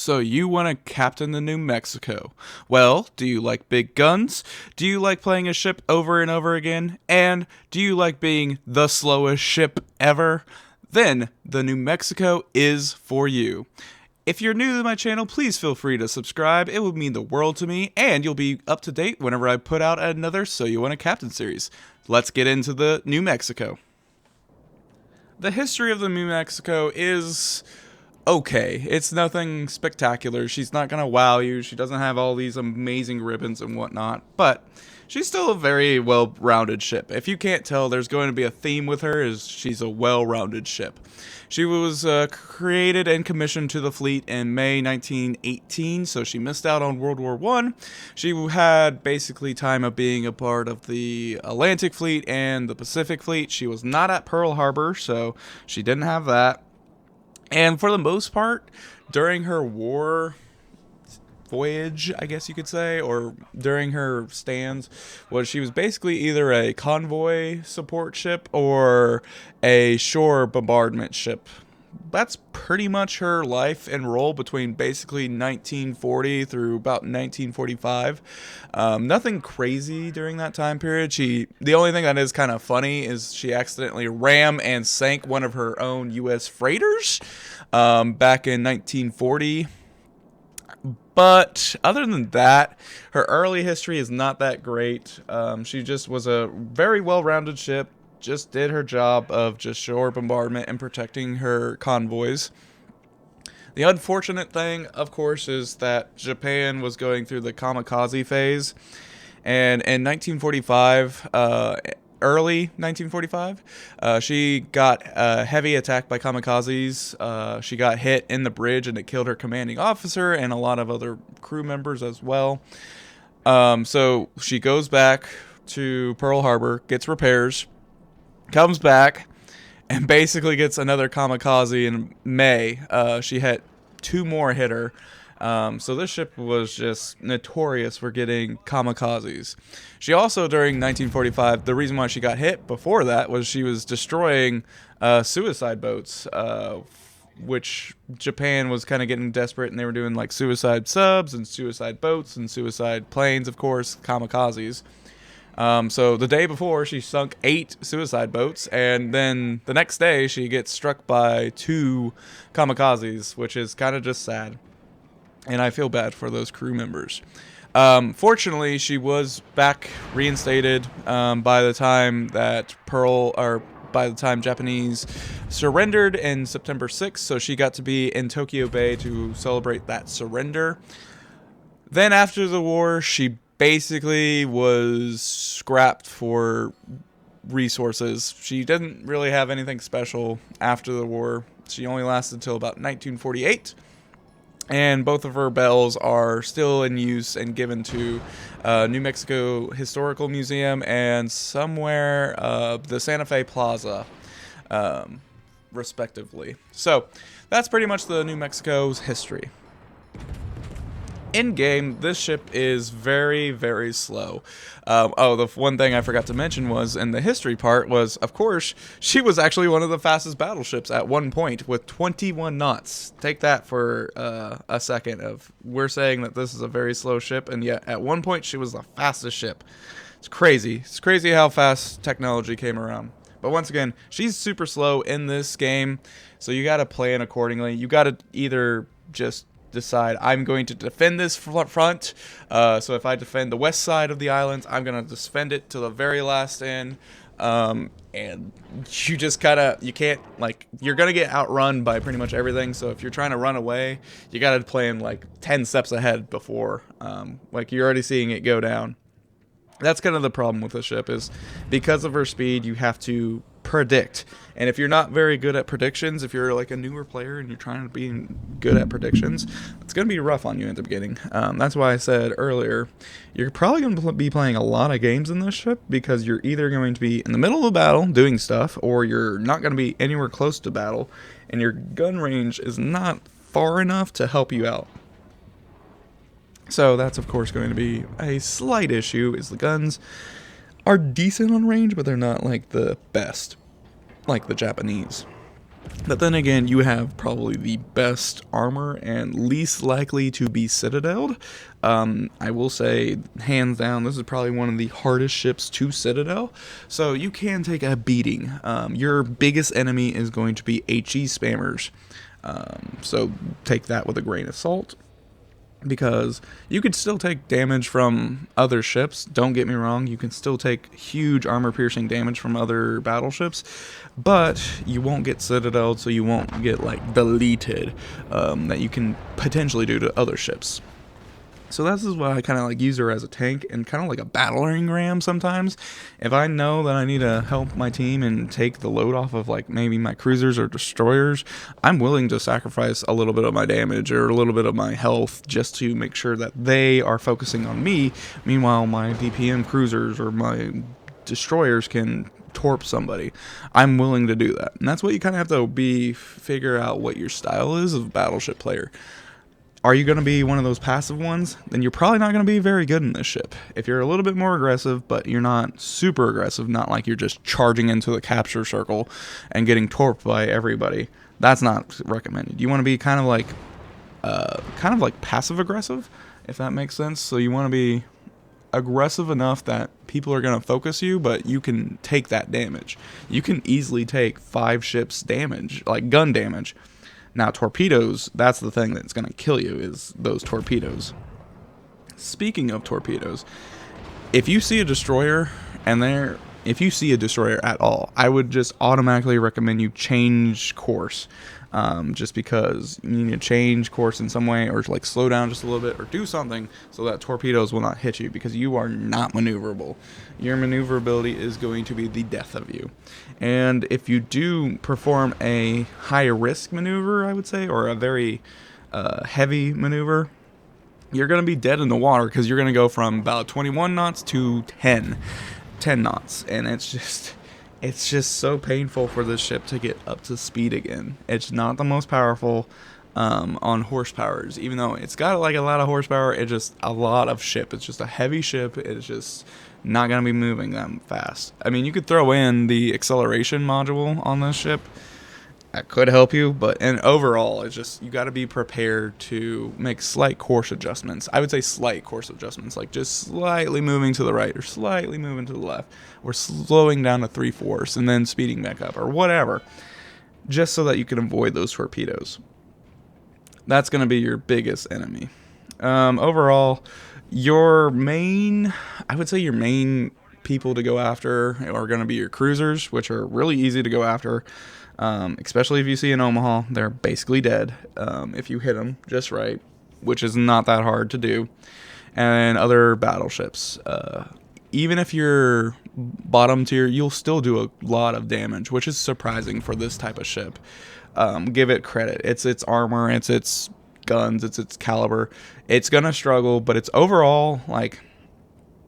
So you want to captain the New Mexico. Well, do you like big guns? Do you like playing a ship over and over again? And do you like being the slowest ship ever? Then the New Mexico is for you. If you're new to my channel, please feel free to subscribe. It would mean the world to me, and you'll be up to date whenever I put out another So You Want to Captain series. Let's get into the New Mexico. The history of the New Mexico is okay. It's nothing spectacular. She's not gonna wow you. She doesn't have all these amazing ribbons and whatnot, but she's still a very well-rounded ship. If you can't tell, there's going to be a theme with her, is she's a well-rounded ship. She was created and commissioned to the fleet in May 1918, so she missed out on World War I. She had basically time of being a part of the Atlantic Fleet and the Pacific Fleet. She was not at Pearl Harbor, so she didn't have that. And for the most part, during her war voyage, I guess you could say, or during her stands, she was basically either a convoy support ship or a shore bombardment ship. That's pretty much her life and role between basically 1940 through about 1945. Nothing crazy during that time period. The only thing that is kind of funny is she accidentally rammed and sank one of her own U.S. freighters back in 1940. But other than that, her early history is not that great. She just was a very well-rounded ship, just did her job of just shore bombardment and protecting her convoys. The unfortunate thing, of course, is that Japan was going through the kamikaze phase, and in 1945, early 1945, she got a heavy attack by kamikazes. She got hit in the bridge and it killed her commanding officer and a lot of other crew members as well. So she goes back to Pearl Harbor, gets repairs, comes back, and basically gets another kamikaze in May. She had two more hit her. So this ship was just notorious for getting kamikazes. She also, during 1945, the reason why she got hit before that was she was destroying suicide boats, which Japan was kind of getting desperate, and they were doing like suicide subs and suicide boats and suicide planes, of course, kamikazes. So the day before, she sunk 8 suicide boats, and then the next day, she gets struck by 2 kamikazes, which is kind of just sad. And I feel bad for those crew members. Fortunately, she was back reinstated by the time that by the time Japanese surrendered in September 6th, so she got to be in Tokyo Bay to celebrate that surrender. Then after the war, she basically was scrapped for resources. She didn't really have anything special after the war. She only lasted until about 1948. And both of her bells are still in use and given to New Mexico Historical Museum and somewhere the Santa Fe Plaza, respectively. So that's pretty much the New Mexico's history. In game, this ship is very, very slow. The one thing I forgot to mention was, in the history part, was, of course, she was actually one of the fastest battleships at one point with 21 knots. Take that for a second. We're saying that this is a very slow ship, and yet at one point she was the fastest ship. It's crazy. It's crazy how fast technology came around. But once again, she's super slow in this game, so you got to plan accordingly. You got to either just decide, I'm going to defend this front, so if I defend the west side of the island, I'm going to defend it to the very last end, and you just you can't, you're going to get outrun by pretty much everything, so if you're trying to run away, you got to plan 10 steps ahead before, you're already seeing it go down. That's kind of the problem with the ship, is because of her speed, you have to predict. And if you're not very good at predictions, if you're a newer player and you're trying to be good at predictions, it's going to be rough on you at the beginning. That's why I said earlier, you're probably going to be playing a lot of games in this ship, because you're either going to be in the middle of battle doing stuff, or you're not going to be anywhere close to battle, and your gun range is not far enough to help you out. So that's, of course, going to be a slight issue, is the guns are decent on range, but they're not the best, like the Japanese. But then again, you have probably the best armor and least likely to be citadeled. I will say, hands down, this is probably one of the hardest ships to citadel. So you can take a beating. Your biggest enemy is going to be HE spammers. So take that with a grain of salt, because you could still take damage from other ships. Don't get me wrong, you can still take huge armor piercing damage from other battleships, but you won't get citadeled, so you won't get like deleted that you can potentially do to other ships. So this is why I kind of like use her as a tank and kind of like a battering ram sometimes. If I know that I need to help my team and take the load off of like maybe my cruisers or destroyers, I'm willing to sacrifice a little bit of my damage or a little bit of my health just to make sure that they are focusing on me. Meanwhile, my DPM cruisers or my destroyers can torp somebody. I'm willing to do that. And that's what you kind of have to figure out what your style is of battleship player. Are you going to be one of those passive ones? Then you're probably not going to be very good in this ship. If you're a little bit more aggressive, but you're not super aggressive, not like you're just charging into the capture circle and getting torped by everybody, that's not recommended. You want to be kind of like passive aggressive, if that makes sense. So you want to be aggressive enough that people are going to focus you, but you can take that damage. You can easily take 5 ships damage, like gun damage. Now, torpedoes, that's the thing that's going to kill you, is those torpedoes. Speaking of torpedoes, if you see a destroyer, if you see a destroyer at all, I would just automatically recommend you change course. Just because you need to change course in some way, or like slow down just a little bit, or do something so that torpedoes will not hit you, because you are not maneuverable. Your maneuverability is going to be the death of you. And if you do perform a high risk maneuver, I would say, or a very heavy maneuver, you're going to be dead in the water, because you're going to go from about 21 knots to 10 knots, and it's just so painful for this ship to get up to speed again. It's not the most powerful on horsepowers, even though it's got like a lot of horsepower. It's just a lot of ship. It's just a heavy ship. It's just not going to be moving that fast. I mean, you could throw in the acceleration module on this ship. That could help you, but and overall, it's just, you got to be prepared to make slight course adjustments. I would say slight course adjustments, like just slightly moving to the right or slightly moving to the left, or slowing down to 3/4 and then speeding back up, or whatever, just so that you can avoid those torpedoes. That's going to be your biggest enemy. Overall, I would say your main people to go after are going to be your cruisers, which are really easy to go after. Especially if you see an Omaha, they're basically dead if you hit them just right, which is not that hard to do. And other battleships, even if you're bottom tier, you'll still do a lot of damage, which is surprising for this type of ship. Give it credit. It's its armor, it's its guns, it's its caliber. It's gonna struggle, but it's overall, like,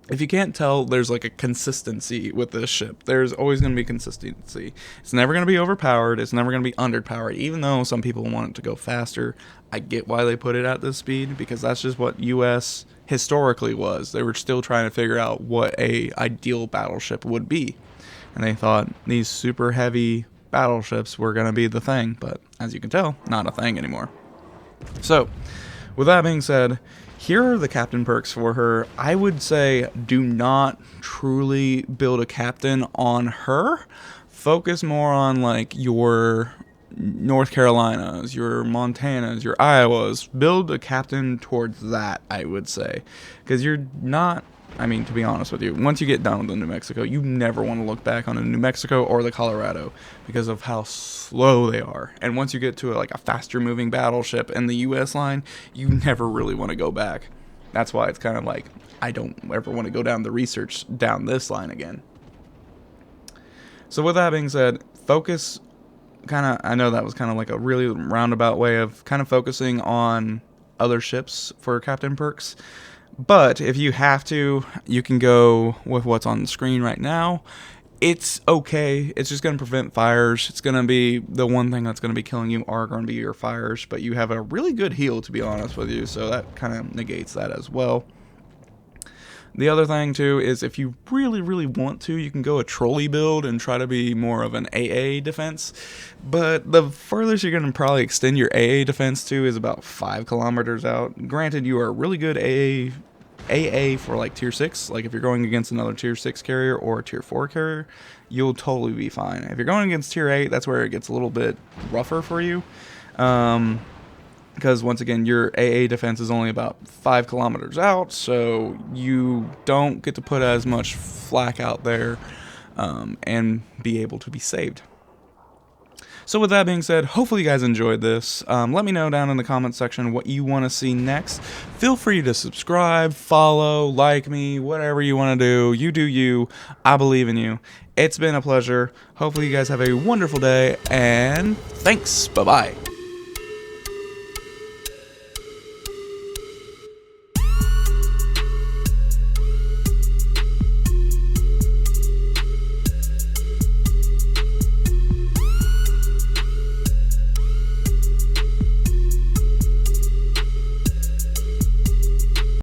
if you can't tell, there's like a consistency with this ship. There's always going to be consistency. It's never going to be overpowered. It's never going to be underpowered. Even though some people want it to go faster, I get why they put it at this speed, because that's just what US historically was. They were still trying to figure out what a ideal battleship would be. And they thought these super heavy battleships were going to be the thing. But as you can tell, not a thing anymore. So, with that being said, here are the captain perks for her. I would say do not truly build a captain on her. Focus more on like your North Carolinas, your Montanas, your Iowas. Build a captain towards that, I would say. Because you're not, I mean, to be honest with you, once you get done with the New Mexico, you never want to look back on a New Mexico or the Colorado because of how slow they are. And once you get to a faster moving battleship in the US line, you never really want to go back. That's why it's kind of like, I don't ever want to go down the research down this line again. So with that being said, focus I know that was kind of like a really roundabout way of kind of focusing on other ships for captain perks. But if you have to, you can go with what's on the screen right now. It's okay. It's just going to prevent fires. It's going to be the one thing that's going to be killing you are going to be your fires. But you have a really good heal, to be honest with you. So that kind of negates that as well. The other thing too is if you really want to, you can go a trolley build and try to be more of an AA defense. But the furthest you're going to probably extend your AA defense to is about 5 kilometers out. Granted, you are really good AA for like tier 6. Like if you're going against another tier 6 carrier or a tier 4 carrier, you'll totally be fine. If you're going against tier 8, that's where it gets a little bit rougher for you. Because once again, your AA defense is only about 5 kilometers out, so you don't get to put as much flak out there and be able to be saved. So with that being said, hopefully you guys enjoyed this. Let me know down in the comments section what you want to see next. Feel free to subscribe, follow, like me, whatever you want to do. You do you. I believe in you. It's been a pleasure. Hopefully you guys have a wonderful day, and thanks. Bye-bye.